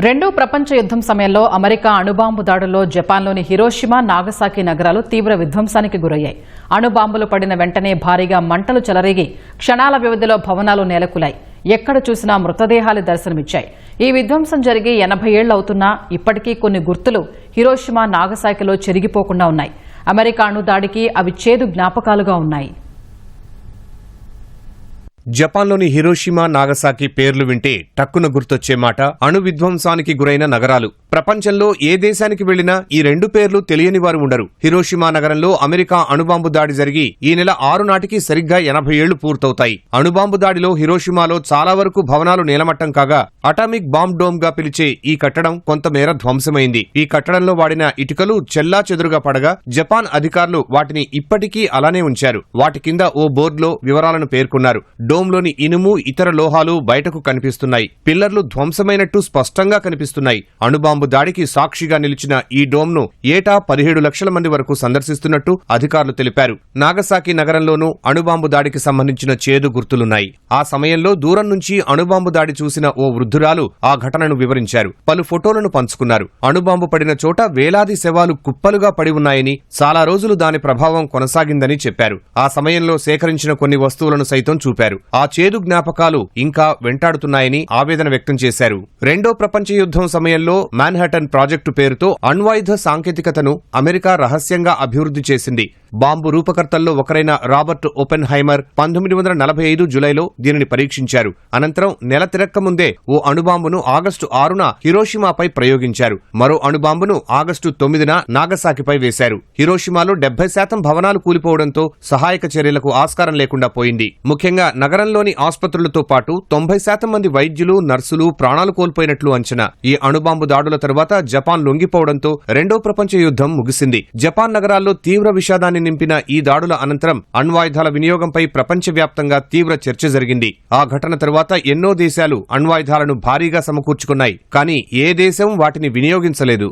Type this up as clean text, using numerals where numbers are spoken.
రెండో ప్రపంచ యుద్ధం సమయంలో అమెరికా అణుబాంబు దాడుల్లో జపాన్లోని హిరోషిమా నాగసాకి నగరాలు తీవ్ర విధ్వంసానికి గురయ్యాయి. అణుబాంబులు పడిన వెంటనే భారీగా మంటలు చెలరేగి క్షణాల వ్యవధిలో భవనాలు నేలకూలాయి. ఎక్కడ చూసినా మృతదేహాలు దర్శనమిచ్చాయి. ఈ విధ్వంసం జరిగి 80 ఏళ్లు అవుతున్నా ఇప్పటికీ కొన్ని గుర్తులు హిరోషిమా నాగసాకిలో చెరిగిపోకుండా ఉన్నాయి. అమెరికా అణుదాడికి అవి చేదు జ్ఞాపకాలుగా ఉన్నాయి. జపాన్లోని హిరోషిమా నాగసాకి పేర్లు వింటే టక్కున గుర్తొచ్చే మాట అణు విధ్వంసానికి గురైన నగరాలు. ప్రపంచంలో ఏ దేశానికి వెళ్లినా ఈ రెండు పేర్లు తెలియని వారు ఉండరు. హిరోషిమా నగరంలో అమెరికా అణుబాంబు దాడి జరిగి ఈ నెల 6 నాటికి సరిగ్గా 80 ఏళ్లు పూర్తవుతాయి. అణుబాంబు దాడిలో హిరోషిమాలో చాలా వరకు భవనాలు నేలమట్టం కాగా అటామిక్ బాంబ్ డోమ్ గా పిలిచే ఈ కట్టడం కొంతమేర ధ్వంసమైంది. ఈ కట్టడంలో వాడిన ఇటుకలు చెల్లా చెదురుగా పడగా జపాన్ అధికారులు వాటిని ఇప్పటికీ అలానే ఉంచారు. వాటి కింద ఓ బోర్డులో వివరాలను పేర్కొన్నారు. డోమ్లోని ఇనుము, ఇతర లోహాలు బయటకు కనిపిస్తున్నాయి. పిల్లర్లు ధ్వంసమైనట్టు స్పష్టంగా కనిపిస్తున్నాయి. అణుబాంబు దాడికి సాక్షిగా నిలిచిన ఈ డోమ్ను ఏటా 17 లక్షల మంది వరకు సందర్శిస్తున్నట్టు అధికారులు తెలిపారు. నాగసాకి నగరంలోనూ అణుబాంబు దాడికి సంబంధించిన చేదు గుర్తులున్నాయి. ఆ సమయంలో దూరం నుంచి అణుబాంబు దాడి చూసిన ఓ వృద్ధురాలు ఆ ఘటనను వివరించారు. పలు ఫోటోలను పంచుకున్నారు. అణుబాంబు పడిన చోట వేలాది శవాలు కుప్పలుగా పడి ఉన్నాయని, చాలా రోజులు దాని ప్రభావం కొనసాగిందని చెప్పారు. ఆ సమయంలో సేకరించిన కొన్ని వస్తువులను సైతం చూపారు. ఆ చేదు జ్ఞాపకాలు ఇంకా వెంటాడుతున్నాయని ఆవేదన వ్యక్తం చేశారు. రెండో ప్రపంచ యుద్ధం సమయంలో మాన్హాటన్ ప్రాజెక్టు పేరుతో అణ్వాయుధ సాంకేతికతను అమెరికా రహస్యంగా అభివృద్ధి చేసింది. బాంబు రూపకర్తల్లో ఒకరైన రాబర్ట్ ఓపెన్హైమర్ 1945 జులైలో దీనిని పరీక్షించారు. అనంతరం నెల తిరక్కముందే ఓ అణుబాంబును ఆగస్టు 6న హిరోషిమాపై ప్రయోగించారు. మరో అణుబాంబును ఆగస్టు 9న నాగసాకిపై వేశారు. హిరోషిమాలో 70% భవనాలు కూలిపోవడంతో సహాయక చర్యలకు ఆస్కారం లేకుండా పోయింది. ముఖ్యంగా నగరంలోని ఆసుపత్రులతో పాటు 90% మంది వైద్యులు, నర్సులు ప్రాణాలు కోల్పోయినట్లు అంచనా. ఈ అణుబాంబు దాడుల తరువాత జపాన్ లొంగిపోవడంతో రెండో ప్రపంచ యుద్ధం ముగిసింది. జపాన్ నగరాల్లో తీవ్ర విషాదాన్ని నింపిన ఈ దాడుల అనంతరం అణ్వాయుధాల వినియోగంపై ప్రపంచవ్యాప్తంగా తీవ్ర చర్చ జరిగింది. ఆ ఘటన తరువాత ఎన్నో దేశాలు అణ్వాయుధాలను భారీగా సమకూర్చుకున్నాయి. కానీ ఏ దేశం వాటిని వినియోగించలేదు.